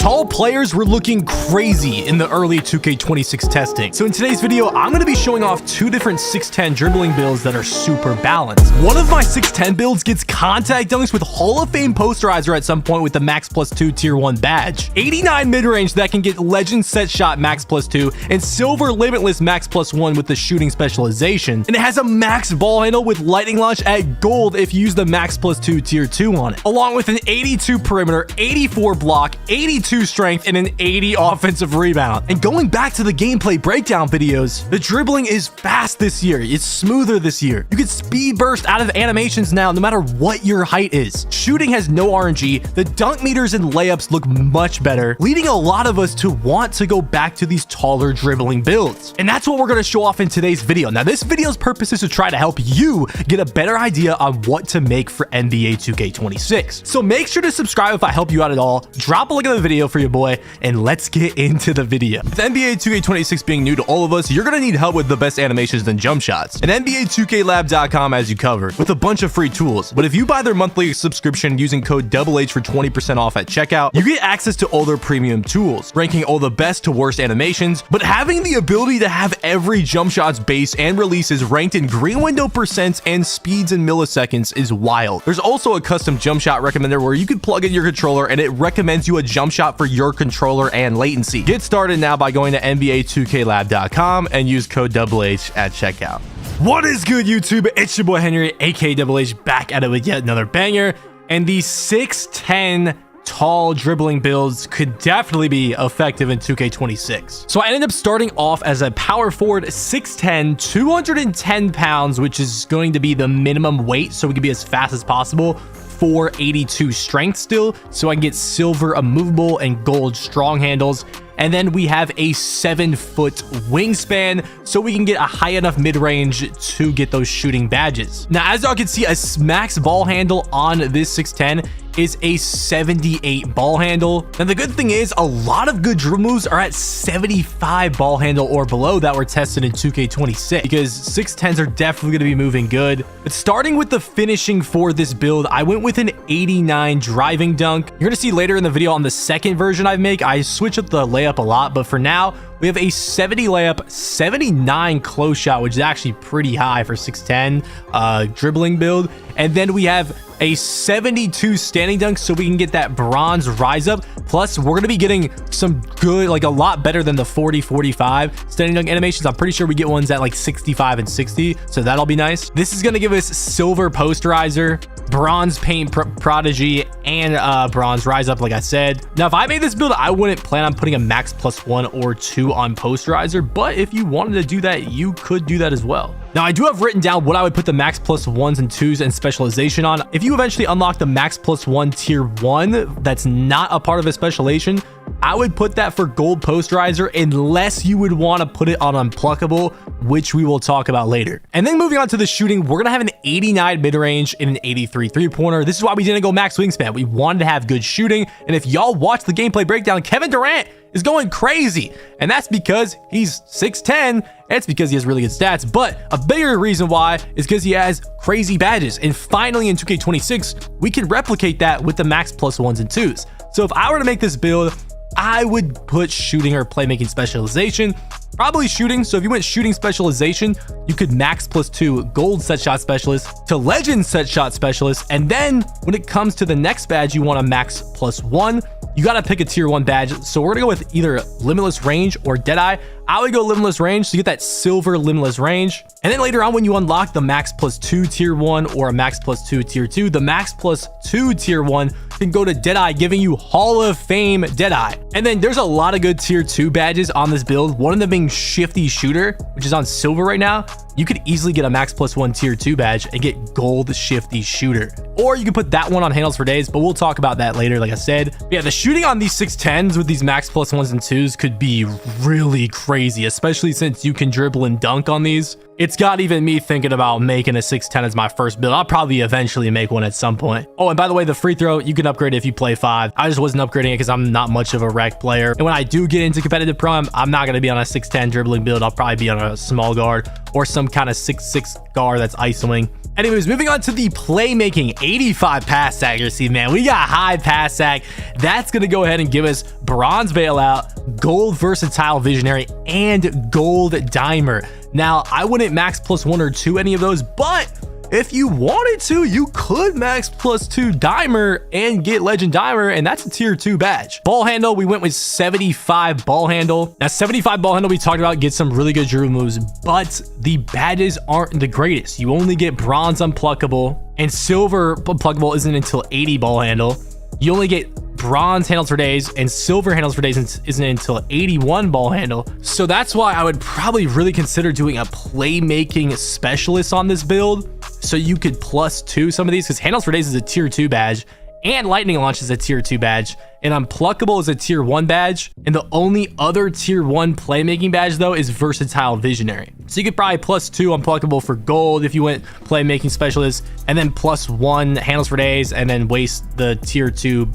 tall players were looking crazy in the early 2K26 testing. So in today's video, I'm going to be showing off two different 6'10 dribbling builds that are super balanced. One of my 6'10 builds gets contact dunks with Hall of Fame posterizer at some point with the max +2 tier 1 badge, 89 mid-range that can get legend set shot max +2, and silver limitless max +1 with the shooting specialization. And it has a max ball handle with lightning launch at gold if you use the max +2 tier 2 on it, along with an 82 perimeter, 84 block, 82 strength, and an 80 offensive rebound. And going back to the gameplay breakdown videos, the dribbling is fast this year. It's smoother this year. You can speed burst out of animations now no matter what your height is. Shooting has no RNG. The dunk meters and layups look much better, leading a lot of us to want to go back to these taller dribbling builds. And that's what we're going to show off in today's video. Now, this video's purpose is to try to help you get a better idea on what to make for NBA 2K26. So make sure to subscribe if I help you out at all. Drop a like on the video for your boy, and let's get into the video. With NBA 2K26 being new to all of us, you're going to need help with the best animations and jump shots. And NBA2KLab.com has you covered with a bunch of free tools. But if you buy their monthly subscription using code DoubleH for 20% off at checkout, you get access to all their premium tools, ranking all the best to worst animations, but having the ability to have every jump shot's base and releases ranked in green window percents and speeds in milliseconds is wild. There's also a custom jump shot recommender where you can plug in your controller and it recommends you a jump shot for your controller and latency. Get started now by going to NBA2KLab.com and use code DoubleH at checkout. What is good, YouTube? It's your boy Henry, aka DoubleH, back at it with yet another banger. And these 6'10 tall dribbling builds could definitely be effective in 2K26. So I ended up starting off as a power forward, 6'10, 210 pounds, which is going to be the minimum weight so we can be as fast as possible. 482 strength still, so I can get silver immovable and gold strong handles. And then we have a 7-foot wingspan, so we can get a high enough mid-range to get those shooting badges. Now, as y'all can see, a max ball handle on this 6'10 is a 78 ball handle. And the good thing is a lot of good dribble moves are at 75 ball handle or below that were tested in 2K26, because 6'10s are definitely going to be moving good. But starting with the finishing for this build, I went with an 89 driving dunk. You're going to see later in the video on the second version I make, I switch up the layup a lot, but for now we have a 70 layup, 79 close shot, which is actually pretty high for 6'10 dribbling build. And then we have a 72 standing dunk, so we can get that bronze rise up. Plus, we're going to be getting some good, like a lot better than the 40-45 standing dunk animations. I'm pretty sure we get ones at like 65 and 60, so that'll be nice. This is going to give us silver posterizer, bronze paint prodigy, and bronze rise up, like I said. Now, if I made this build, I wouldn't plan on putting a max +1 or 2 on posterizer, but if you wanted to do that, you could do that as well. Now, I do have written down what I would put the max +1s and 2s and specialization on. If you eventually unlock the max +1 tier 1 that's not a part of a specialization, I would put that for gold posterizer unless you would want to put it on unpluckable, which we will talk about later. And then moving on to the shooting, we're going to have an 89 mid-range and an 83 three-pointer. This is why we didn't go max wingspan. We wanted to have good shooting. And if y'all watch the gameplay breakdown, Kevin Durant is going crazy. And that's because he's 6'10". It's because he has really good stats. But a bigger reason why is because he has crazy badges. And finally in 2K26, we can replicate that with the max +1s and 2s. So if I were to make this build, I would put shooting or playmaking specialization, probably shooting. So if you went shooting specialization, you could max +2 gold set shot specialist to legend set shot specialist. And then when it comes to the next badge, you want a max +1. You got to pick a tier 1 badge. So we're going to go with either limitless range or deadeye. I would go limitless range to get that silver limitless range. And then later on, when you unlock the max +2 tier 1 or a max +2 tier 2, the max +2 tier 1 can go to deadeye, giving you Hall of Fame deadeye. And then there's a lot of good tier 2 badges on this build, one of them being shifty shooter, which is on silver right now. You could easily get a max +1 tier 2 badge and get gold shifty shooter, or you can put that one on handles for days, but we'll talk about that later, like I said. But yeah, the shooting on these 6'10s with these max +1s and 2s could be really crazy, especially since you can dribble and dunk on these. It's got even me thinking about making a 6'10 as my first build. I'll probably eventually make one at some point. Oh, and by the way, the free throw, you can upgrade it if you play 5. I just wasn't upgrading it because I'm not much of a rec player. And when I do get into competitive pro, I'm not going to be on a 6'10 dribbling build. I'll probably be on a small guard or some kind of 6'6 guard that's isoing. Anyways, moving on to the playmaking, 85 pass accuracy, man. We got high pass ac. That's going to go ahead and give us bronze bailout, gold versatile visionary, and gold dimer. Now, I wouldn't max +1 or 2 any of those, but if you wanted to, you could max +2 dimer and get legend dimer, and that's a tier 2 badge. Ball handle, we went with 75 ball handle. Now 75 ball handle we talked about gets some really good dribbling moves, but the badges aren't the greatest. You only get bronze unpluckable, and silver unpluckable isn't until 80 ball handle. You only get bronze handles for days, and silver handles for days isn't until 81 ball handle. So that's why I would probably really consider doing a playmaking specialist on this build, so you could +2 some of these, because handles for days is a tier 2 badge, and lightning launch is a tier 2 badge, and unpluckable is a tier 1 badge, and the only other tier 1 playmaking badge though is versatile visionary. So you could probably +2 unpluckable for gold if you went playmaking specialist, and then +1 handles for days, and then waste the tier 2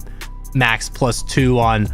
max +2 on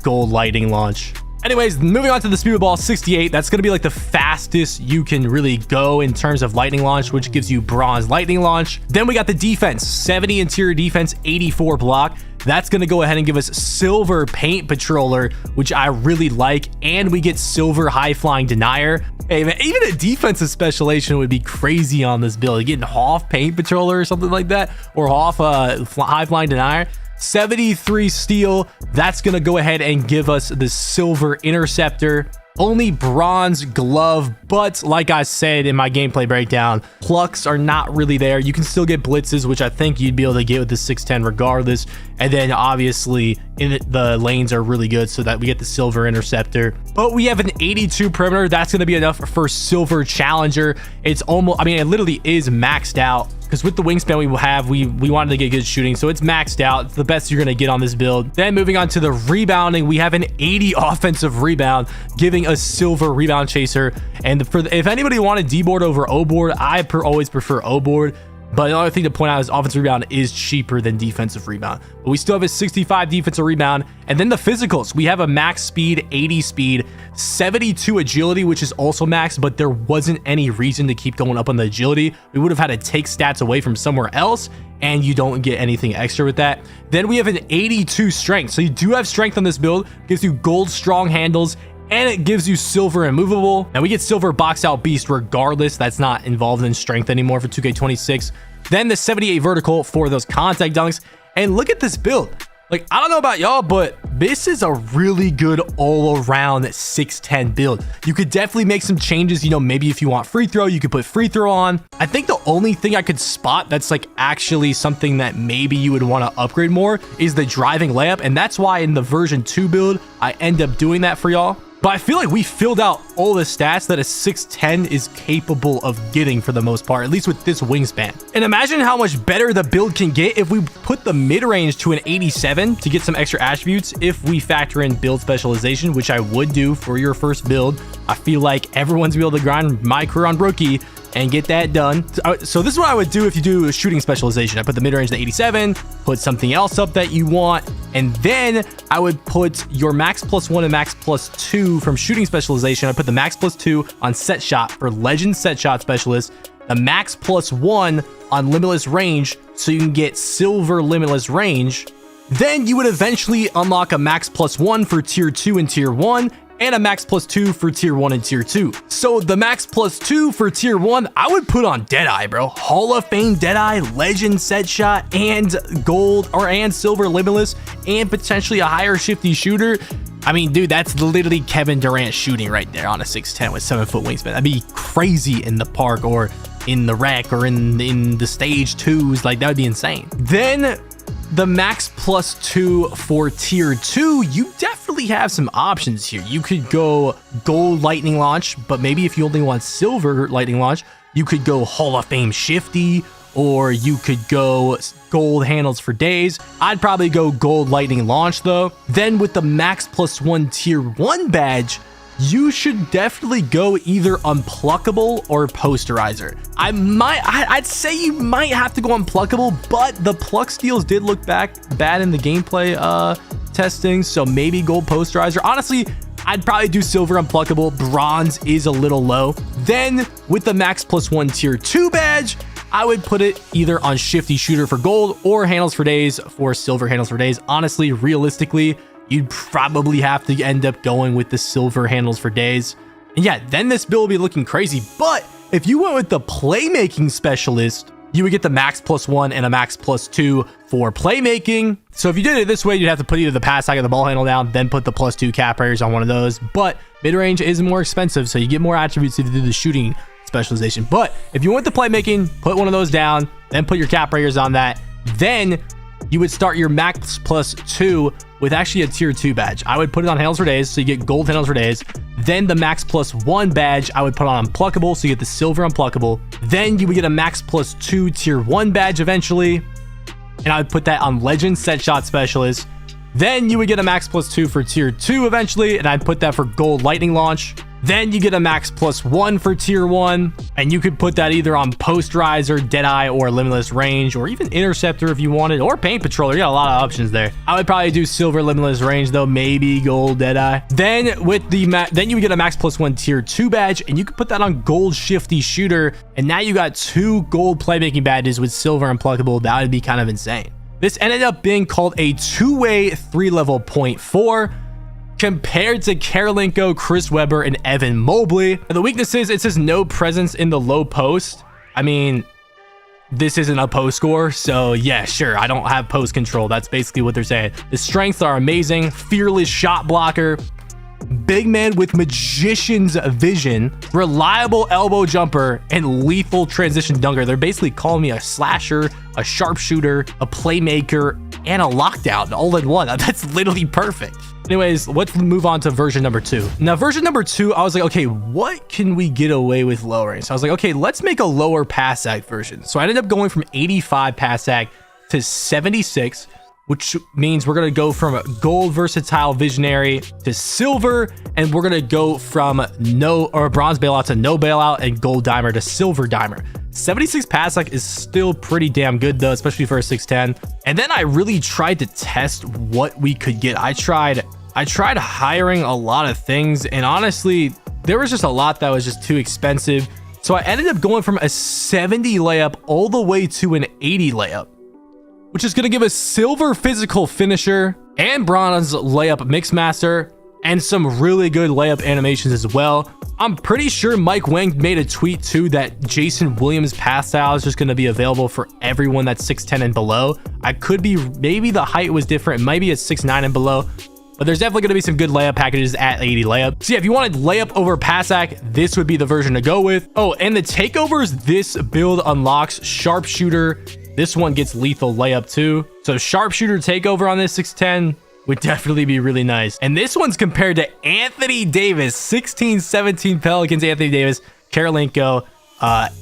gold lightning launch. Anyways, moving on to the speed of ball, 68. That's going to be like the fastest you can really go in terms of lightning launch, which gives you bronze lightning launch. Then we got the defense, 70 interior defense, 84 block. That's going to go ahead and give us silver paint patroller, which I really like, and we get silver high flying denier. Hey man, even a defensive specialization would be crazy on this build. Getting Hoff paint patroller or something like that, or Hoff high flying denier. 73 steel, that's gonna go ahead and give us the silver interceptor. Only bronze glove, but like I said in my gameplay breakdown, plucks are not really there. You can still get blitzes, which I think you'd be able to get with the 610 regardless, and then obviously the lanes are really good, so that we get the silver interceptor. But we have an 82 perimeter. That's going to be enough for silver challenger. It's almost, I mean, it literally is maxed out, because with the wingspan we have, we wanted to get good shooting, so it's maxed out. It's the best you're going to get on this build. Then moving on to the rebounding, we have an 80 offensive rebound, giving a silver rebound chaser. And if anybody wanted D board over O board, I always prefer O board. But the other thing to point out is offensive rebound is cheaper than defensive rebound. But we still have a 65 defensive rebound. And then the physicals, we have a max speed, 80 speed, 72 agility, which is also max, but there wasn't any reason to keep going up on the agility. We would have had to take stats away from somewhere else, and you don't get anything extra with that. Then we have an 82 strength. So you do have strength on this build, gives you gold strong handles, and it gives you silver immovable. Now we get silver box out beast regardless. That's not involved in strength anymore for 2K26. Then the 78 vertical for those contact dunks. And look at this build. Like, I don't know about y'all, but this is a really good all-around 610 build. You could definitely make some changes. You know, maybe if you want free throw, you could put free throw on. I think the only thing I could spot that's like actually something that maybe you would want to upgrade more is the driving layup. And that's why in the version 2 build, I end up doing that for y'all. But I feel like we filled out all the stats that a 610 is capable of getting for the most part, at least with this wingspan. And imagine how much better the build can get if we put the mid-range to an 87 to get some extra attributes. If we factor in build specialization, which I would do for your first build, I feel like everyone's be able to grind my career on rookie and get that done. So this is what I would do if you do a shooting specialization. I put the mid-range to 87, put something else up that you want, and then I would put your max +1 and max +2 from shooting specialization. I put the max +2 on set shot for legend set shot specialist, the max +1 on limitless range, so you can get silver limitless range. Then you would eventually unlock a max +1 for tier 2 and tier 1, and a max +2 for tier 1 and tier 2. So the max +2 for tier 1, I would put on Deadeye, bro. Hall of Fame Deadeye, legend set shot, and gold and silver limitless, and potentially a higher shifty shooter. I mean, dude, that's literally Kevin Durant shooting right there on a 6'10 with 7-foot wingspan. That'd be crazy in the park or in the rec or in the stage 2s. Like, that would be insane. Then the max +2 for tier 2, you definitely have some options here. You could go gold lightning launch, but maybe if you only want silver lightning launch, you could go Hall of Fame shifty, or you could go gold handles for days. I'd probably go gold lightning launch though. Then with the max +1 tier 1 badge, you should definitely go either unpluckable or posterizer. I'd say you might have to go unpluckable, but the pluck steals did look bad in the gameplay testing, so maybe gold posterizer. Honestly, I'd probably do silver unpluckable. Bronze is a little low. Then with the max +1 tier 2 badge, I would put it either on shifty shooter for gold or handles for days for silver handles for days. Honestly, realistically, you'd probably have to end up going with the silver handles for days. And yeah, then this build will be looking crazy. But if you went with the playmaking specialist, you would get the max +1 and a max +2 for playmaking. So if you did it this way, you'd have to put either the pass hack or the ball handle down, then put the +2 cap raiders on one of those. But mid-range is more expensive, so you get more attributes to do the shooting specialization. But if you want the playmaking, put one of those down, then put your cap raiders on that. Then you would start your max +2 with actually a tier 2 badge. I would put it on handles for days, so you get gold handles for days. Then the max +1 badge, I would put on unpluckable, so you get the silver unpluckable. Then you would get a max +2 tier 1 badge eventually, and I would put that on legend set shot specialist. Then you would get a max +2 for tier 2 eventually, and I'd put that for gold lightning launch. Then you get a max +1 for tier 1, and you could put that either on post riser, deadeye, or limitless range, or even interceptor if you wanted, or paint patroller. You got a lot of options there. I would probably do silver limitless range though, maybe gold deadeye. Then with the then you would get a max +1 tier 2 badge, and you could put that on gold shifty shooter, and now you got 2 gold playmaking badges with silver unpluckable. That would be kind of insane. This ended up being called a 2-way 3-level 0.4. compared to 𝙄𝙩'𝙨, Chris Webber, and Evan Mobley. And the weaknesses, it says no presence in the low post. I mean, this isn't a post score, so yeah, sure, I don't have post control. That's basically what they're saying. The strengths are amazing. Fearless shot blocker, big man with magician's vision, reliable elbow jumper, and lethal transition dunker. They're basically calling me a slasher, a sharpshooter, a playmaker, and a lockdown all in one. That's literally perfect. Anyways, let's move on to version number 2. Now, version number 2, I was like, okay, what can we get away with lowering? So I was like, okay, let's make a lower pass sack version. So I ended up going from 85 pass sack to 76, which means we're going to go from gold versatile visionary to silver, and we're going to go from bronze bailout to no bailout, and gold dimer to silver dimer. 76 pass sack is still pretty damn good though, especially for a 6'10". And then I really tried to test what we could get. I tried hiring a lot of things, and honestly, there was just a lot that was just too expensive. So I ended up going from a 70 layup all the way to an 80 layup, which is going to give us silver physical finisher and bronze layup mixmaster, and some really good layup animations as well. I'm pretty sure Mike Wang made a tweet too that Jason Williams pass style is just going to be available for everyone that's 6'10 and below. I could be, maybe the height was different, maybe it's 6'9 and below, but there's definitely going to be some good layup packages at 80 layup. So yeah, if you wanted layup over pass sack, this would be the version to go with. Oh, and the takeovers, this build unlocks sharpshooter. This one gets lethal layup too. So sharpshooter takeover on this 6'10 would definitely be really nice. And this one's compared to Anthony Davis, 16-17 Pelicans, Anthony Davis, 𝙄𝙩'𝙨,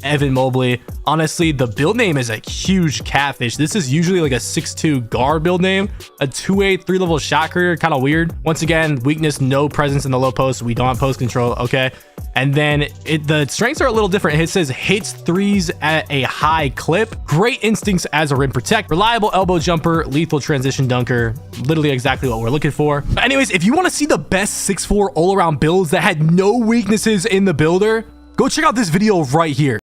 Evan Mobley. Honestly, the build name is a huge catfish. This is usually like a 6'2 guard build name, a 2-way 3-level shot creator, kind of weird. Once again, weakness, no presence in the low post. We don't have post control, okay? And then the strengths are a little different. It says hits threes at a high clip, great instincts as a rim protect, reliable elbow jumper, lethal transition dunker, literally exactly what we're looking for. But anyways, if you want to see the best 6'4 all-around builds that had no weaknesses in the builder, go check out this video right here.